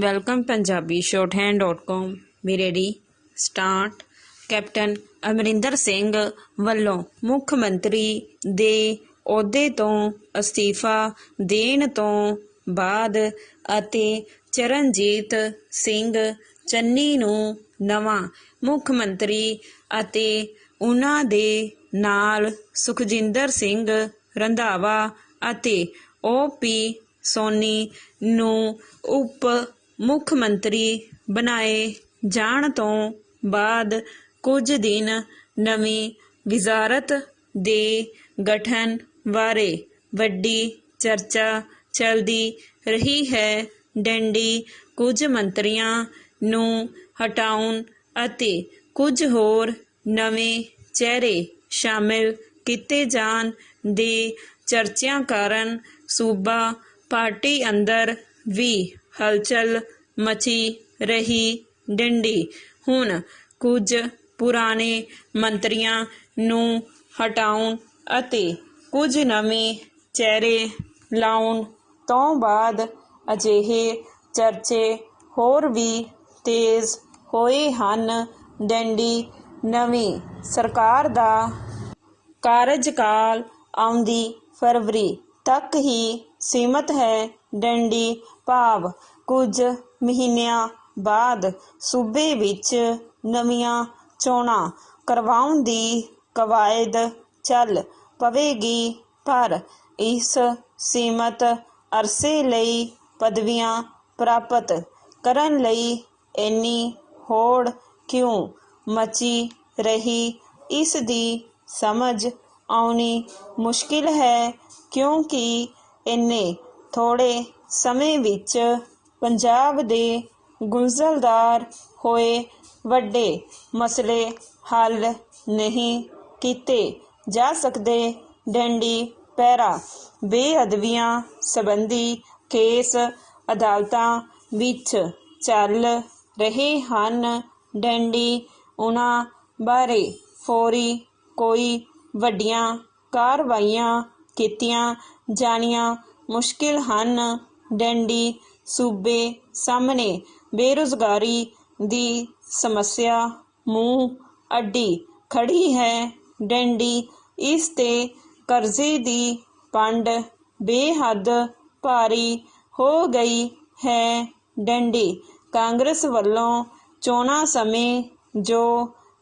Welcome Punjabi shorthand.com ਵੀ ready start. Captain Amarinder Singh ਵੱਲੋਂ ਮੁੱਖ ਮੰਤਰੀ ਦੇ ਅਹੁਦੇ ਤੋਂ ਅਸਤੀਫਾ ਦੇਣ ਤੋਂ ਬਾਅਦ ਅਤੇ ਚਰਨਜੀਤ ਸਿੰਘ ਚੰਨੀ ਨੂੰ ਨਵਾਂ ਮੁੱਖ ਮੰਤਰੀ ਅਤੇ ਉਹਨਾਂ ਦੇ ਨਾਲ ਸੁਖਜਿੰਦਰ ਸਿੰਘ ਰੰਧਾਵਾ ਅਤੇ OP ਸੋਨੀ ਨੂੰ ਉਪ ਮੁੱਖ ਮੰਤਰੀ ਬਣਾਏ ਜਾਣ ਤੋਂ ਬਾਅਦ ਕੁਝ ਦਿਨ ਨਵੀਂ ਵਜ਼ਾਰਤ ਦੇ ਗਠਨ ਬਾਰੇ ਵੱਡੀ ਚਰਚਾ ਚੱਲਦੀ ਰਹੀ ਹੈ। ਡੰਡੀ ਕੁਝ ਮੰਤਰੀਆਂ ਨੂੰ ਹਟਾਉਣ ਅਤੇ ਕੁਝ ਹੋਰ ਨਵੇਂ ਚਿਹਰੇ ਸ਼ਾਮਿਲ ਕੀਤੇ ਜਾਣ ਦੇ ਚਰਚਿਆਂ ਕਾਰਨ ਸੂਬਾ ਪਾਰਟੀ ਅੰਦਰ ਵੀ ਹਲਚਲ ਮਚੀ ਰਹੀ। ਡੰਡੀ ਹੁਣ ਕੁਝ ਪੁਰਾਣੇ ਮੰਤਰੀਆਂ ਨੂੰ ਹਟਾਉਣ ਅਤੇ ਕੁਝ ਨਵੇਂ ਚਿਹਰੇ ਲਾਉਣ ਤੋਂ ਬਾਅਦ ਅਜਿਹੇ ਚਰਚੇ ਹੋਰ ਵੀ ਤੇਜ਼ ਹੋਏ ਹਨ। ਡੰਡੀ ਨਵੀਂ ਸਰਕਾਰ ਦਾ ਕਾਰਜਕਾਲ ਆਉਂਦੀ ਫਰਵਰੀ ਤੱਕ ਹੀ ਸੀਮਤ ਹੈ। ਡੰਡੀ ਭਾਵ ਕੁਝ ਮਹੀਨਿਆਂ ਬਾਅਦ ਸੂਬੇ ਵਿੱਚ ਨਵੀਆਂ ਚੋਣਾਂ ਕਰਵਾਉਣ ਦੀ ਕਵਾਇਦ ਚੱਲ ਪਵੇਗੀ, ਪਰ ਇਸ ਸੀਮਤ ਅਰਸੇ ਲਈ ਪਦਵੀਆਂ ਪ੍ਰਾਪਤ ਕਰਨ ਲਈ ਇੰਨੀ ਹੋੜ ਕਿਉਂ ਮਚੀ ਰਹੀ, ਇਸ ਦੀ ਸਮਝ ਆਉਣੀ ਮੁਸ਼ਕਿਲ ਹੈ, ਕਿਉਂਕਿ ਇੰਨੇ ਥੋੜ੍ਹੇ ਸਮੇਂ ਵਿੱਚ ਪੰਜਾਬ ਦੇ ਗੁੰਝਲਦਾਰ ਹੋਏ ਵੱਡੇ ਮਸਲੇ ਹੱਲ ਨਹੀਂ ਕੀਤੇ ਜਾ ਸਕਦੇ। ਡੰਡੀ ਪੈਰਾ ਬੇਅਦਬੀਆਂ ਸੰਬੰਧੀ ਕੇਸ ਅਦਾਲਤਾਂ ਵਿੱਚ ਚੱਲ ਰਹੇ ਹਨ। ਡੰਡੀ ਉਨ੍ਹਾਂ ਬਾਰੇ ਫੌਰੀ ਕੋਈ ਵੱਡੀਆਂ ਕਾਰਵਾਈਆਂ ਕੀਤੀਆਂ ਜਾਣੀਆਂ ਮੁਸ਼ਕਿਲ ਹਨ। ਡੰਡੀ ਸੂਬੇ ਸਾਹਮਣੇ ਬੇਰੁਜ਼ਗਾਰੀ ਦੀ ਸਮੱਸਿਆ ਮੂੰਹ ਅੱਡੀ ਖੜੀ ਹੈ। ਡੰਡੀ ਇਸ ਤੇ ਕਰਜ਼ੇ ਦੀ ਪੰਡ ਬੇਹੱਦ ਭਾਰੀ ਹੋ ਗਈ ਹੈ। ਡੰਡੀ ਕਾਂਗਰਸ ਵੱਲੋਂ ਚੋਣਾਂ ਸਮੇਂ ਜੋ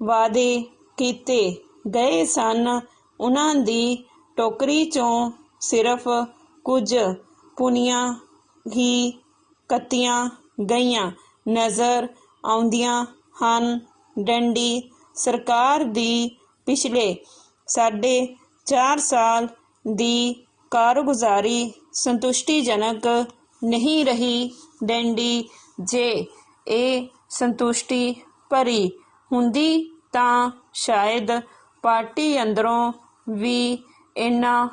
ਵਾਅਦੇ ਕੀਤੇ ਗਏ ਸਨ, ਉਨ੍ਹਾਂ ਦੀ ਟੋਕਰੀ 'ਚੋਂ ਸਿਰਫ ਕੁਝ ਪੂਨੀਆਂ ਹੀ ਕੱਤੀਆਂ ਗਈਆਂ ਨਜ਼ਰ ਆਉਂਦੀਆਂ ਹਨ। ਡੰਡੀ ਸਰਕਾਰ ਦੀ ਪਿਛਲੇ 4.5 ਸਾਲ ਦੀ ਕਾਰਗੁਜ਼ਾਰੀ ਸੰਤੁਸ਼ਟੀਜਨਕ ਨਹੀਂ ਰਹੀ। ਡੰਡੀ ਜੇ ਇਹ ਸੰਤੁਸ਼ਟੀ ਭਰੀ ਹੁੰਦੀ ਤਾਂ ਸ਼ਾਇਦ ਪਾਰਟੀ ਅੰਦਰੋਂ ਵੀ ਇੰਨਾ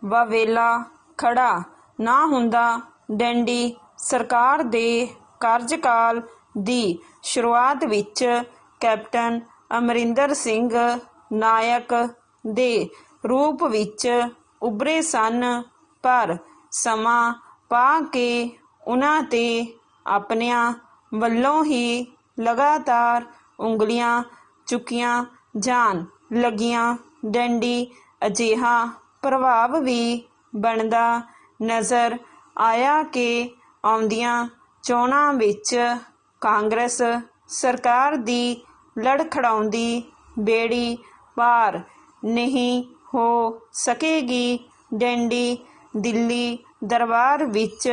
ਵਾਵੇਲਾ ਖੜਾ ਨਾ ਹੁੰਦਾ। ਡੰਡੀ ਸਰਕਾਰ ਦੇ ਕਾਰਜਕਾਲ ਦੀ ਸ਼ੁਰੂਆਤ ਵਿੱਚ ਕੈਪਟਨ ਅਮਰਿੰਦਰ ਸਿੰਘ ਨਾਇਕ ਦੇ ਰੂਪ ਵਿੱਚ ਉੱਭਰੇ ਸਨ, ਪਰ ਸਮਾਂ ਪਾ ਕੇ ਉਨ੍ਹਾਂ ਤੇ ਆਪਣਿਆਂ ਵੱਲੋਂ ਹੀ ਲਗਾਤਾਰ ਉਂਗਲੀਆਂ ਚੁੱਕੀਆਂ ਜਾਣ ਲੱਗੀਆਂ। ਡੰਡੀ ਅਜਿਹਾ ਪ੍ਰਭਾਵ ਵੀ ਬਣਦਾ ਨਜ਼ਰ ਆਇਆ ਕਿ ਆਉਂਦੀਆਂ ਚੋਣਾਂ ਵਿੱਚ ਕਾਂਗਰਸ ਸਰਕਾਰ ਦੀ ਲੜਖੜਾਉਂਦੀ ਬੇੜੀ ਪਾਰ ਨਹੀਂ ਹੋ ਸਕੇਗੀ। ਡੰਡੀ ਦਿੱਲੀ ਦਰਬਾਰ ਵਿੱਚ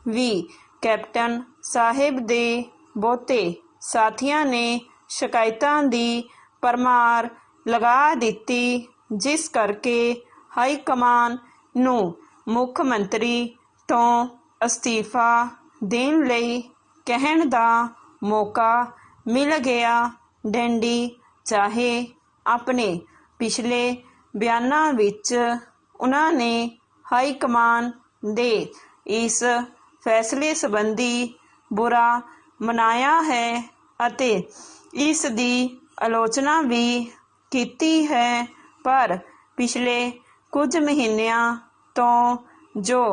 ਵੀ ਕੈਪਟਨ ਸਾਹਿਬ ਦੇ ਬਹੁਤੇ ਸਾਥੀਆਂ ਨੇ ਸ਼ਿਕਾਇਤਾਂ ਦੀ ਭਰਮਾਰ ਲਗਾ ਦਿੱਤੀ, ਜਿਸ ਕਰਕੇ ਹਾਈਕਮਾਨ ਨੂੰ ਮੁੱਖ ਮੰਤਰੀ ਤੋਂ ਅਸਤੀਫਾ ਦੇਣ ਲਈ ਕਹਿਣ ਦਾ ਮੌਕਾ ਮਿਲ ਗਿਆ। ਡੰਡੀ ਚਾਹੇ ਆਪਣੇ ਪਿਛਲੇ ਬਿਆਨਾਂ ਵਿੱਚ ਉਨ੍ਹਾਂ ਨੇ ਹਾਈਕਮਾਨ ਦੇ ਇਸ ਫੈਸਲੇ ਸੰਬੰਧੀ ਬੁਰਾ ਮਨਾਇਆ ਹੈ ਅਤੇ ਇਸ ਦੀ ਆਲੋਚਨਾ ਵੀ ਕੀਤੀ ਹੈ, ਪਰ ਪਿਛਲੇ ਕੁਝ ਮਹੀਨਿਆਂ ਤੋਂ ਜੋ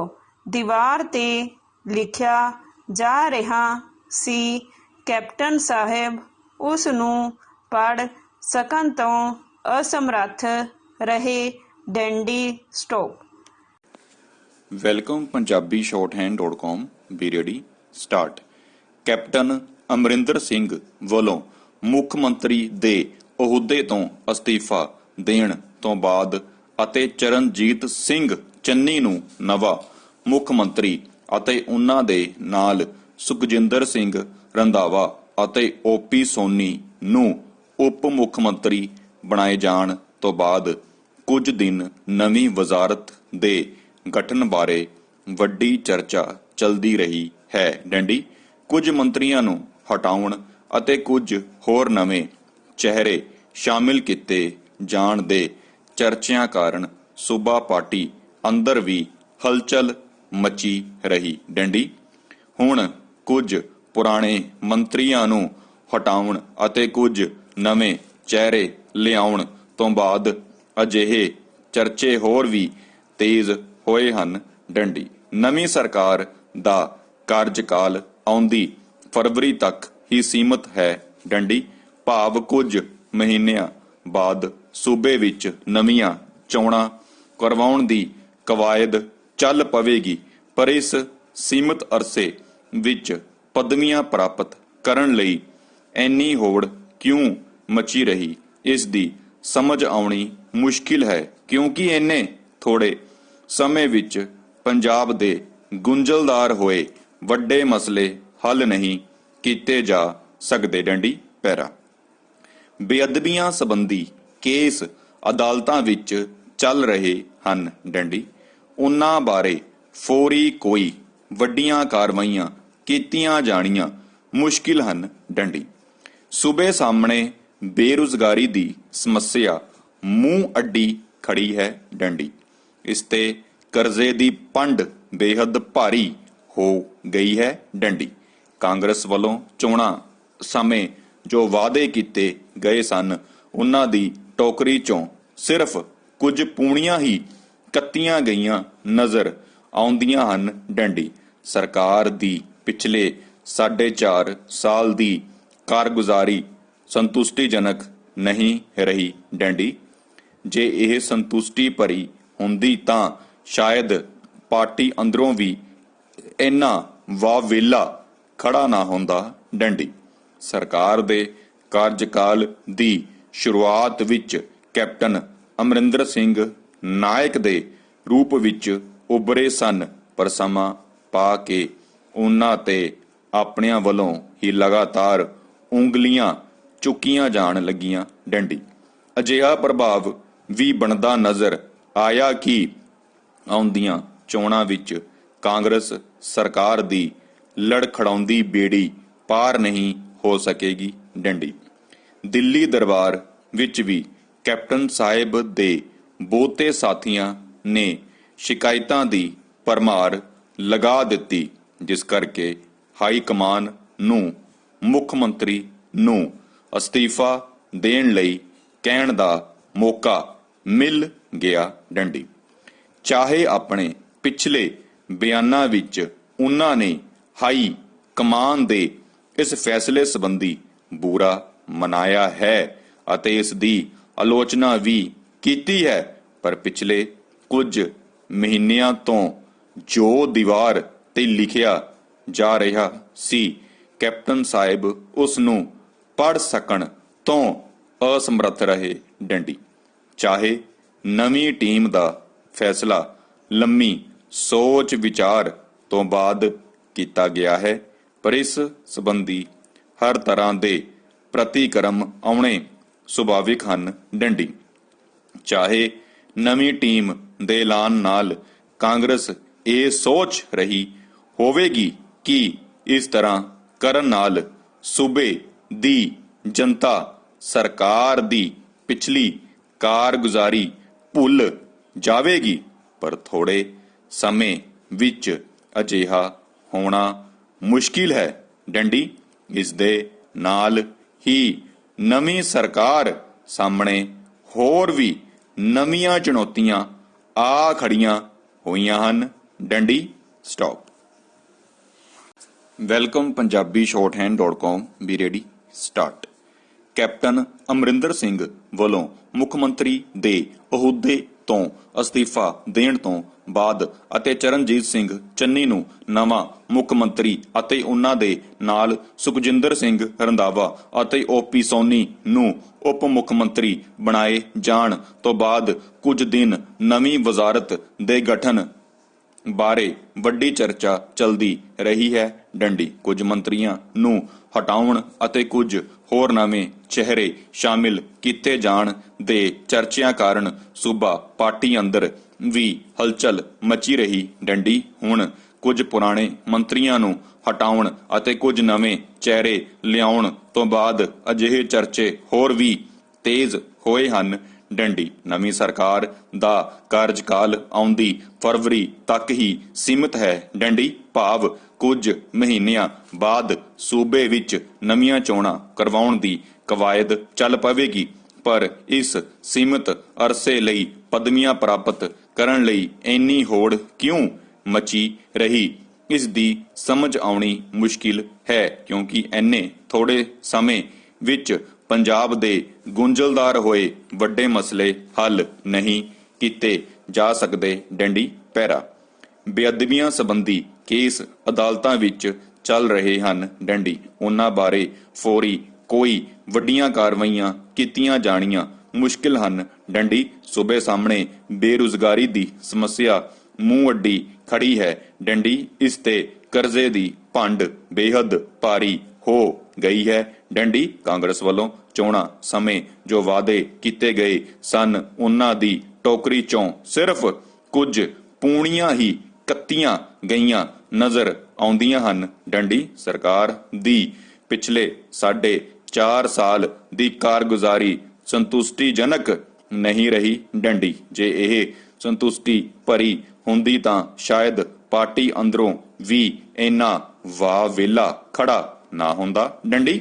ਦੀਵਾਰ ਤੇ ਲਿਖਿਆ ਜਾ ਰਿਹਾ ਸੀ। ਕੈਪਟਨ ਸਾਹਿਬ ਉਸ ਨੂੰ ਪੜ੍ਹ ਸਕਣ ਤੋਂ ਅਸਮਰੱਥ ਰਹੇ। Dandy stop. Welcome Punjabi shorthand.com B ready start. Captain Amarinder Singh ਵੱਲੋਂ ਮੁੱਖ ਮੰਤਰੀ ਦੇ ਅਹੁਦੇ ਤੋਂ ਅਸਤੀਫਾ ਦੇਣ ਤੋਂ ਬਾਅਦ ਅਤੇ ਚਰਨਜੀਤ ਸਿੰਘ ਚੰਨੀ ਨੂੰ ਨਵਾਂ ਮੁੱਖ ਮੰਤਰੀ ਅਤੇ ਉਨ੍ਹਾਂ ਦੇ ਨਾਲ ਸੁਖਜਿੰਦਰ ਸਿੰਘ ਰੰਧਾਵਾ ਅਤੇ ਓਪੀ ਸੋਨੀ ਨੂੰ ਉਪ ਮੁੱਖ ਮੰਤਰੀ ਬਣਾਏ ਜਾਣ ਤੋਂ ਬਾਅਦ ਕੁਝ ਦਿਨ ਨਵੀਂ ਵਜ਼ਾਰਤ ਦੇ ਗਠਨ ਬਾਰੇ ਵੱਡੀ ਚਰਚਾ ਚੱਲਦੀ ਰਹੀ ਹੈ। ਡੈਂਡੀ ਕੁਝ ਮੰਤਰੀਆਂ ਨੂੰ ਹਟਾਉਣ ਅਤੇ ਕੁਝ ਹੋਰ ਨਵੇਂ ਚਿਹਰੇ ਸ਼ਾਮਿਲ ਕੀਤੇ ਜਾਣ ਦੇ ਚਰਚਿਆਂ ਕਾਰਨ ਸੂਬਾ ਪਾਰਟੀ ਅੰਦਰ ਵੀ ਹਲਚਲ ਮਚੀ ਰਹੀ। ਡੈਂਡੀ ਹੁਣ ਕੁਝ ਪੁਰਾਣੇ ਮੰਤਰੀਆਂ ਨੂੰ ਹਟਾਉਣ ਅਤੇ ਕੁਝ ਨਵੇਂ ਚਿਹਰੇ ਲਿਆਉਣ ਤੋਂ ਬਾਅਦ ਅਜਿਹੇ ਚਰਚੇ ਹੋਰ ਵੀ ਤੇਜ਼ ਹੋਏ ਹਨ। ਡੰਡੀ ਨਵੀਂ ਸਰਕਾਰ ਦਾ ਕਾਰਜਕਾਲ ਆਉਂਦੀ ਫਰਵਰੀ ਤੱਕ ਹੀ ਸੀਮਤ ਹੈ। ਡੰਡੀ ਭਾਵ ਕੁਝ ਮਹੀਨਿਆਂ ਬਾਅਦ ਸੂਬੇ ਵਿੱਚ ਨਵੀਆਂ ਚੋਣਾਂ ਕਰਵਾਉਣ ਦੀ ਕਵਾਇਦ ਚੱਲ ਪਵੇਗੀ, ਪਰ ਇਸ ਸੀਮਤ ਅਰਸੇ ਵਿੱਚ ਪਦਵੀਆਂ ਪ੍ਰਾਪਤ ਕਰਨ ਲਈ ਇੰਨੀ ਹੋੜ ਕਿਉਂ ਮਚੀ ਰਹੀ, ਇਸ ਦੀ ਸਮਝ ਆਉਣੀ ਮੁਸ਼ਕਿਲ ਹੈ, ਕਿਉਂਕਿ ਇੰਨੇ ਥੋੜੇ ਸਮੇਂ ਵਿੱਚ ਪੰਜਾਬ ਦੇ ਗੁੰਝਲਦਾਰ ਹੋਏ ਵੱਡੇ ਮਸਲੇ ਹੱਲ ਨਹੀਂ ਕੀਤੇ ਜਾ ਸਕਦੇ। ਡੰਡੀ ਪੈਰਾ ਬੇਅਦਬੀਆਂ ਸੰਬੰਧੀ ਕੇਸ ਅਦਾਲਤਾਂ ਵਿੱਚ ਚੱਲ ਰਹੇ ਹਨ। ਡੰਡੀ ਉਨ੍ਹਾਂ ਬਾਰੇ ਫੌਰੀ ਕੋਈ ਵੱਡੀਆਂ ਕਾਰਵਾਈਆਂ ਕੀਤੀਆਂ ਜਾਣੀਆਂ ਮੁਸ਼ਕਿਲ ਹਨ। ਡੰਡੀ ਸੂਬੇ ਸਾਹਮਣੇ ਬੇਰੁਜ਼ਗਾਰੀ ਦੀ ਸਮੱਸਿਆ ਮੂੰਹ ਅੱਡੀ ਖੜੀ ਹੈ। ਡੰਡੀ ਇਸ ਤੇ ਕਰਜ਼ੇ ਦੀ ਪੰਡ ਬੇਹੱਦ ਭਾਰੀ ਹੋ ਗਈ ਹੈ। ਡੰਡੀ ਕਾਂਗਰਸ ਵੱਲੋਂ ਚੋਣਾਂ ਸਮੇਂ ਜੋ ਵਾਅਦੇ ਕੀਤੇ ਗਏ ਸਨ, ਉਹਨਾਂ ਦੀ ਟੋਕਰੀ ਚੋਂ ਸਿਰਫ ਕੁਝ ਪੂਣੀਆਂ ਹੀ ਕੱਤੀਆਂ ਗਈਆਂ ਨਜ਼ਰ ਆਉਂਦੀਆਂ ਹਨ। ਡੰਡੀ ਸਰਕਾਰ ਦੀ ਪਿਛਲੇ 4.5 ਸਾਲ ਦੀ ਕਾਰਗੁਜ਼ਾਰੀ ਸੰਤੁਸ਼ਟੀਜਨਕ ਨਹੀਂ ਰਹੀ। ਡੰਡੀ ਜੇ ਇਹ ਸੰਤੁਸ਼ਟੀ ਭਰੀ ਹੁੰਦੀ ਤਾਂ ਸ਼ਾਇਦ ਪਾਰਟੀ ਅੰਦਰੋਂ ਵੀ ਇੰਨਾ ਵਾਵੇਲਾ ਖੜਾ ਨਾ ਹੁੰਦਾ। ਡੰਡੀ ਸਰਕਾਰ ਦੇ ਕਾਰਜਕਾਲ ਦੀ ਸ਼ੁਰੂਆਤ ਵਿੱਚ ਕੈਪਟਨ ਅਮਰਿੰਦਰ ਸਿੰਘ ਨਾਇਕ ਦੇ ਰੂਪ ਵਿੱਚ ਉੱਭਰੇ ਸਨ, ਪਰ ਸਮਾਂ ਪਾ ਕੇ ਉਹਨਾਂ ਤੇ ਆਪਣਿਆਂ ਵੱਲੋਂ ਹੀ ਲਗਾਤਾਰ ਉਂਗਲੀਆਂ ਚੁੱਕੀਆਂ ਜਾਣ ਲੱਗੀਆਂ। ਡੰਡੀ ਅਜਿਹਾ ਪ੍ਰਭਾਵ ਵੀ ਬਣਦਾ ਨਜ਼ਰ ਆਇਆ ਕਿ ਆਉਂਦੀਆਂ ਚੋਣਾਂ ਵਿੱਚ ਕਾਂਗਰਸ ਸਰਕਾਰ ਦੀ ਲੜਖੜਾਉਂਦੀ ਬੇੜੀ ਪਾਰ ਨਹੀਂ ਹੋ ਸਕੇਗੀ। ਡੰਡੀ ਦਿੱਲੀ ਦਰਬਾਰ ਵਿੱਚ ਵੀ ਕੈਪਟਨ ਸਾਹਿਬ ਦੇ ਬਹੁਤੇ ਸਾਥੀਆਂ ਨੇ ਸ਼ਿਕਾਇਤਾਂ ਦੀ ਭਰਮਾਰ ਲਗਾ ਦਿੱਤੀ, ਜਿਸ ਕਰਕੇ ਹਾਈ ਕਮਾਨ ਨੂੰ ਮੁੱਖ ਮੰਤਰੀ ਨੂੰ ਅਸਤੀਫਾ ਦੇਣ ਲਈ ਕਹਿਣ ਦਾ ਮੌਕਾ ਮਿਲ ਗਿਆ। ਡੰਡੀ ਚਾਹੇ ਆਪਣੇ ਪਿਛਲੇ ਬਿਆਨਾਂ ਵਿੱਚ ਉਹਨਾਂ ਨੇ ਹਾਈ ਕਮਾਨ ਦੇ ਇਸ ਫੈਸਲੇ ਸੰਬੰਧੀ ਬੁਰਾ ਮਨਾਇਆ ਹੈ ਅਤੇ ਇਸ ਦੀ ਆਲੋਚਨਾ ਵੀ ਕੀਤੀ ਹੈ, ਪਰ ਪਿਛਲੇ ਕੁਝ ਮਹੀਨਿਆਂ ਤੋਂ ਜੋ ਦੀਵਾਰ ਤੇ ਲਿਖਿਆ ਜਾ ਰਿਹਾ ਸੀ, ਕੈਪਟਨ ਸਾਹਿਬ ਉਸ ਨੂੰ ਪੜ੍ਹ ਸਕਣ ਤੋਂ ਅਸਮਰੱਥ ਰਹੇ। ਡੰਡੀ ਚਾਹੇ ਨਵੀਂ ਟੀਮ ਦਾ ਫੈਸਲਾ ਲੰਮੀ ਸੋਚ ਵਿਚਾਰ ਤੋਂ ਬਾਅਦ ਕੀਤਾ ਗਿਆ ਹੈ, ਪਰ ਇਸ ਸੰਬੰਧੀ ਹਰ ਤਰ੍ਹਾਂ ਦੇ ਪ੍ਰਤੀਕਰਮ ਆਉਣੇ ਸੁਭਾਵਿਕ ਹਨ। ਡੰਡੀ ਚਾਹੇ ਨਵੀਂ ਟੀਮ ਦੇ ਐਲਾਨ ਨਾਲ ਕਾਂਗਰਸ ਇਹ ਸੋਚ ਰਹੀ ਹੋਵੇਗੀ ਕਿ ਇਸ ਤਰ੍ਹਾਂ ਕਰਨ ਨਾਲ ਸੂਬੇ ਦੀ ਜਨਤਾ ਸਰਕਾਰ ਦੀ ਪਿਛਲੀ ਕਾਰਗੁਜ਼ਾਰੀ ਭੁੱਲ ਜਾਵੇਗੀ, ਪਰ ਥੋੜੇ ਸਮੇਂ ਵਿੱਚ ਅਜਿਹਾ ਹੋਣਾ ਮੁਸ਼ਕਿਲ ਹੈ। ਡੰਡੀ ਇਸ ਦੇ ਨਾਲ ਹੀ ਨਵੀਂ ਸਰਕਾਰ ਸਾਹਮਣੇ ਹੋਰ ਵੀ ਨਵੀਆਂ ਚੁਣੌਤੀਆਂ ਆ ਖੜੀਆਂ ਹੋਈਆਂ ਹਨ। ਡੰਡੀ stop. Welcome Punjabi shorthand.com B ready start. Captain Amarinder Singh ਵੱਲੋਂ ਮੁੱਖ ਮੰਤਰੀ ਦੇ ਅਹੁਦੇ ਤੋਂ ਅਸਤੀਫਾ ਦੇਣ ਤੋਂ ਬਾਅਦ ਅਤੇ ਚਰਨਜੀਤ ਸਿੰਘ ਚੰਨੀ ਨੂੰ ਨਵਾਂ ਮੁੱਖ ਮੰਤਰੀ ਅਤੇ ਉਹਨਾਂ ਦੇ ਨਾਲ ਸੁਖਜਿੰਦਰ ਸਿੰਘ ਰੰਧਾਵਾ ਅਤੇ ਓਪੀ ਸੋਨੀ ਨੂੰ ਉਪ ਮੁੱਖ ਮੰਤਰੀ ਬਣਾਏ ਜਾਣ ਤੋਂ ਬਾਅਦ ਕੁਝ ਦਿਨ ਨਵੀਂ ਵਜ਼ਾਰਤ ਦੇ ਗਠਨ ਬਾਰੇ ਵੱਡੀ ਚਰਚਾ ਚੱਲਦੀ ਰਹੀ ਹੈ। ਡੰਡੀ ਕੁਝ ਮੰਤਰੀਆਂ ਨੂੰ ਹਟਾਉਣ ਅਤੇ ਕੁਝ ਹੋਰ ਨਵੇਂ ਚਿਹਰੇ ਸ਼ਾਮਿਲ ਕੀਤੇ ਜਾਣ ਦੇ ਚਰਚਿਆਂ ਕਾਰਨ ਸੂਬਾ ਪਾਰਟੀ ਅੰਦਰ ਵੀ ਹਲਚਲ ਮਚੀ ਰਹੀ। ਡੰਡੀ ਹੁਣ ਕੁਝ ਪੁਰਾਣੇ ਮੰਤਰੀਆਂ ਨੂੰ ਹਟਾਉਣ ਅਤੇ ਕੁਝ ਨਵੇਂ ਚਿਹਰੇ ਲਿਆਉਣ ਤੋਂ ਬਾਅਦ ਅਜਿਹੇ ਚਰਚੇ ਹੋਰ ਵੀ ਤੇਜ਼ ਹੋਏ ਹਨ। ਡੰਡੀ ਨਵੀਂ ਸਰਕਾਰ ਦਾ ਕਾਰਜਕਾਲ ਆਉਂਦੀ ਫਰਵਰੀ ਤੱਕ ਹੀ ਸੀਮਿਤ ਹੈ। ਡੰਡੀ ਭਾਵ ਕੁਝ ਮਹੀਨਿਆਂ ਬਾਅਦ ਸੂਬੇ ਵਿੱਚ ਨਵੀਆਂ ਚੋਣਾਂ ਕਰਵਾਉਣ ਦੀ ਕਵਾਇਦ ਚੱਲ ਪਵੇਗੀ, ਪਰ ਇਸ ਸੀਮਿਤ ਅਰਸੇ ਲਈ ਪਦਵੀਆਂ ਪ੍ਰਾਪਤ ਕਰਨ ਲਈ ਇੰਨੀ ਹੋੜ ਕਿਉਂ ਮਚੀ ਰਹੀ, ਇਸ ਦੀ ਸਮਝ ਆਉਣੀ ਮੁਸ਼ਕਿਲ ਹੈ, ਕਿਉਂਕਿ ਇੰਨੇ ਥੋੜੇ ਸਮੇਂ ਵਿੱਚ ਪੰਜਾਬ ਦੇ ਗੁੰਝਲਦਾਰ ਹੋਏ ਵੱਡੇ ਮਸਲੇ ਹੱਲ ਨਹੀਂ ਕੀਤੇ ਜਾ ਸਕਦੇ। ਡੰਡੀ ਪੈਰਾ ਬੇਅਦਬੀਆਂ ਸੰਬੰਧੀ ਕੇਸ ਅਦਾਲਤਾਂ ਵਿੱਚ ਚੱਲ ਰਹੇ ਹਨ। ਡੰਡੀ ਉਹਨਾਂ ਬਾਰੇ ਫੌਰੀ ਕੋਈ ਵੱਡੀਆਂ ਕਾਰਵਾਈਆਂ ਕੀਤੀਆਂ ਜਾਣੀਆਂ ਮੁਸ਼ਕਿਲ ਹਨ। ਡੰਡੀ ਸੂਬੇ ਸਾਹਮਣੇ ਬੇਰੁਜ਼ਗਾਰੀ ਦੀ ਸਮੱਸਿਆ ਮੂੰਹ ਅੱਡੀ ਖੜੀ ਹੈ। ਡੰਡੀ ਇਸ ਤੇ ਕਰਜ਼ੇ ਦੀ ਭੰਡ ਬੇਹੱਦ ਭਾਰੀ ਹੋ ਗਈ ਹੈ। ਡੰਡੀ ਕਾਂਗਰਸ ਵੱਲੋਂ ਚੋਣਾਂ ਸਮੇਂ ਜੋ ਵਾਅਦੇ ਕੀਤੇ ਗਏ ਸਨ, ਉਹਨਾਂ ਦੀ ਟੋਕਰੀ ਚੋਂ ਸਿਰਫ ਕੁਝ ਪੂਣੀਆਂ ਹੀ ਕੱਤੀਆਂ ਗਈਆਂ ਨਜ਼ਰ ਆਉਂਦੀਆਂ ਹਨ। ਡੰਡੀ ਸਰਕਾਰ ਦੀ ਪਿਛਲੇ 4.5 ਸਾਲ ਦੀ ਕਾਰਗੁਜ਼ਾਰੀ ਸੰਤੁਸ਼ਟੀਜਨਕ ਨਹੀਂ ਰਹੀ। ਡੰਡੀ ਜੇ ਇਹ ਸੰਤੁਸ਼ਟੀ ਭਰੀ ਹੁੰਦੀ ਤਾਂ ਸ਼ਾਇਦ ਪਾਰਟੀ ਅੰਦਰੋਂ ਵੀ ਇੰਨਾ ਵਾਹ ਵੇਲਾ ਖੜਾ ਨਾ ਹੁੰਦਾ। ਡੰਡੀ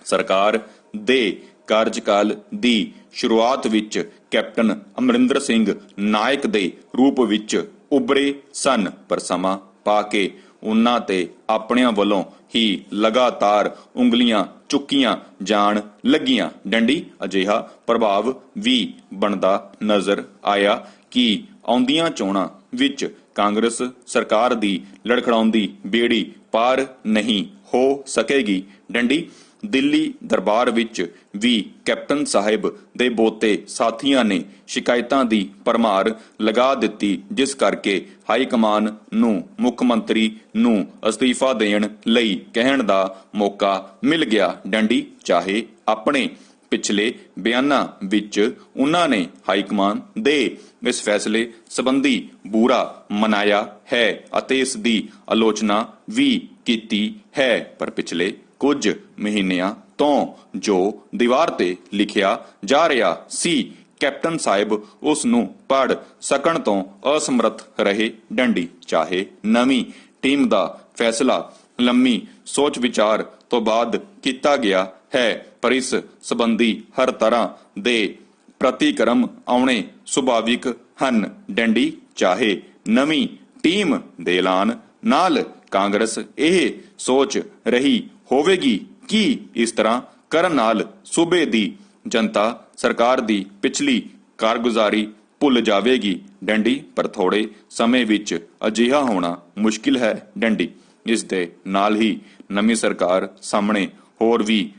ਸਰਕਾਰ ਦੇ ਕਾਰਜਕਾਲ ਦੀ ਸ਼ੁਰੂਆਤ ਵਿੱਚ ਕੈਪਟਨ ਅਮਰਿੰਦਰ ਸਿੰਘ ਨਾਇਕ ਦੇ ਰੂਪ ਵਿੱਚ ਉੱਭਰੇ ਸਨ, ਪਰ ਸਮਾਂ ਪਾ ਕੇ ਉਹਨਾਂ ਤੇ ਆਪਣਿਆਂ ਵੱਲੋਂ ਹੀ ਲਗਾਤਾਰ ਉਂਗਲੀਆਂ ਚੁੱਕੀਆਂ ਜਾਣ ਲੱਗੀਆਂ। ਡੰਡੀ ਅਜਿਹਾ ਪ੍ਰਭਾਵ ਵੀ ਬਣਦਾ ਨਜ਼ਰ ਆਇਆ ਕਿ ਆਉਂਦੀਆਂ ਚੋਣਾਂ ਵਿੱਚ ਕਾਂਗਰਸ ਸਰਕਾਰ ਦੀ ਲੜਖੜਾਉਂਦੀ ਬੇੜੀ ਪਾਰ ਨਹੀਂ ਹੋ ਸਕੇਗੀ। ਡੰਡੀ ਦਿੱਲੀ ਦਰਬਾਰ ਵਿੱਚ ਵੀ ਕੈਪਟਨ ਸਾਹਿਬ ਦੇ ਬੋਤੇ ਸਾਥੀਆਂ ਨੇ ਸ਼ਿਕਾਇਤਾਂ ਦੀ ਭਰਮਾਰ ਲਗਾ ਦਿੱਤੀ, ਜਿਸ ਕਰਕੇ ਹਾਈ ਕਮਾਨ ਨੂੰ ਮੁੱਖ ਮੰਤਰੀ ਨੂੰ ਅਸਤੀਫਾ ਦੇਣ ਲਈ ਕਹਿਣ ਦਾ ਮੌਕਾ ਮਿਲ ਗਿਆ। ਡੰਡੀ ਚਾਹੇ ਆਪਣੇ ਪਿਛਲੇ ਬਿਆਨਾਂ ਵਿੱਚ ਉਹਨਾਂ ਨੇ ਹਾਈ ਕਮਾਨ ਦੇ ਇਸ ਫੈਸਲੇ ਸੰਬੰਧੀ ਬੁਰਾ ਮਨਾਇਆ ਹੈ ਅਤੇ ਇਸ ਦੀ ਆਲੋਚਨਾ ਵੀ ਕੀਤੀ ਹੈ, ਪਰ ਪਿਛਲੇ ਕੁਝ ਮਹੀਨਿਆਂ ਤੋਂ ਜੋ ਦੀਵਾਰ ਤੇ ਲਿਖਿਆ ਜਾ ਰਿਹਾ ਸੀ, ਕੈਪਟਨ ਸਾਹਿਬ ਉਸ ਨੂੰ ਪੜ੍ਹ ਸਕਣ ਤੋਂ ਅਸਮਰੱਥ ਰਹੇ। ਡੰਡੀ ਚਾਹੇ ਨਵੀਂ ਟੀਮ ਦਾ ਫੈਸਲਾ ਲੰਮੀ ਸੋਚ ਵਿਚਾਰ ਤੋਂ ਬਾਅਦ ਕੀਤਾ ਗਿਆ ਹੈ, ਪਰ ਇਸ ਸੰਬੰਧੀ ਹਰ ਤਰ੍ਹਾਂ ਦੇ ਪ੍ਰਤੀਕਰਮ ਆਉਣੇ ਸੁਭਾਵਿਕ ਹਨ। ਡੰਡੀ ਚਾਹੇ ਨਵੀਂ ਟੀਮ ਦੇ ਐਲਾਨ ਨਾਲ ਕਾਂਗਰਸ ਇਹ ਸੋਚ ਰਹੀ ਹੋਵੇਗੀ ਕਿ ਇਸ ਤਰ੍ਹਾਂ ਕਰਨ ਨਾਲ ਸੂਬੇ ਦੀ ਜਨਤਾ ਸਰਕਾਰ ਦੀ ਪਿਛਲੀ ਕਾਰਗੁਜ਼ਾਰੀ ਭੁੱਲ ਜਾਵੇਗੀ। ਡੰਡੀ ਪਰ ਥੋੜੇ ਸਮੇਂ ਵਿੱਚ ਅਜਿਹਾ ਹੋਣਾ ਮੁਸ਼ਕਿਲ ਹੈ। ਡੰਡੀ ਇਸ ਦੇ ਨਾਲ ਹੀ ਨਵੀਂ ਸਰਕਾਰ ਸਾਹਮਣੇ ਹੋਰ ਵੀ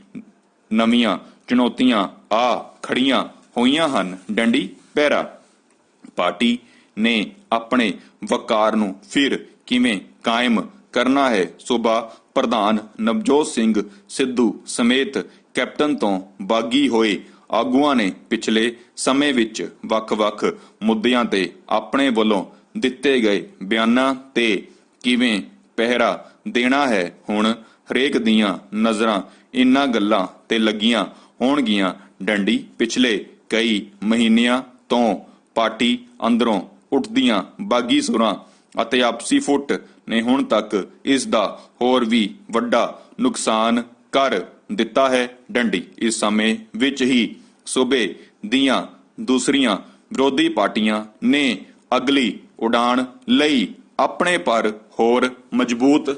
ਨਵੀਆਂ ਚੁਣੌਤੀਆਂ ਆ ਖੜੀਆਂ ਹੋਈਆਂ ਹਨ। ਡੰਡੀ ਪੈਰਾ ਪਾਰਟੀ ਨੇ ਆਪਣੇ ਵਕਾਰ ਨੂੰ ਫਿਰ ਕਿਵੇਂ ਕਾਇਮ ਕਰਨਾ ਹੈ। ਸੂਬਾ ਪ੍ਰਧਾਨ ਨਵਜੋਤ ਸਿੰਘ ਸਿੱਧੂ ਸਮੇਤ ਕੈਪਟਨ ਤੋਂ ਬਾਗੀ ਹੋਏ ਆਗੂਆਂ ਨੇ ਪਿਛਲੇ ਸਮੇਂ ਵਿੱਚ ਵੱਖ-ਵੱਖ ਮੁੱਦਿਆਂ ਤੇ ਆਪਣੇ ਵੱਲੋਂ ਦਿੱਤੇ ਗਏ ਬਿਆਨਾਂ ਤੇ ਕਿਵੇਂ ਪਹਿਰਾ ਦੇਣਾ ਹੈ। ਹੁਣ ਹਰੇਕ ਦੀਆਂ ਨਜ਼ਰਾਂ ਇਨ੍ਹਾਂ ਗੱਲਾਂ ਤੇ ਲੱਗੀਆਂ ਹੋਣਗੀਆਂ। ਡੰਡੀ ਪਿਛਲੇ ਕਈ ਮਹੀਨਿਆਂ ਤੋਂ ਪਾਰਟੀ ਅੰਦਰੋਂ ਉੱਠਦੀਆਂ ਬਾਗੀ ਸੁਰਾਂ ਅਤੇ ਆਪਸੀ ਫੁੱਟ ਨੇ ਹੁਣ ਤੱਕ ਇਸ ਦਾ ਹੋਰ ਵੀ ਵੱਡਾ ਨੁਕਸਾਨ ਕਰ ਦਿੱਤਾ ਹੈ। ਡੰਡੀ ਇਸ ਸਮੇਂ ਵਿੱਚ ਹੀ ਸੂਬੇ ਦੀਆਂ ਦੂਸਰੀਆਂ ਵਿਰੋਧੀ ਪਾਰਟੀਆਂ ਨੇ ਅਗਲੀ ਉਡਾਣ ਲਈ ਆਪਣੇ ਪਰ ਹੋਰ ਮਜ਼ਬੂਤ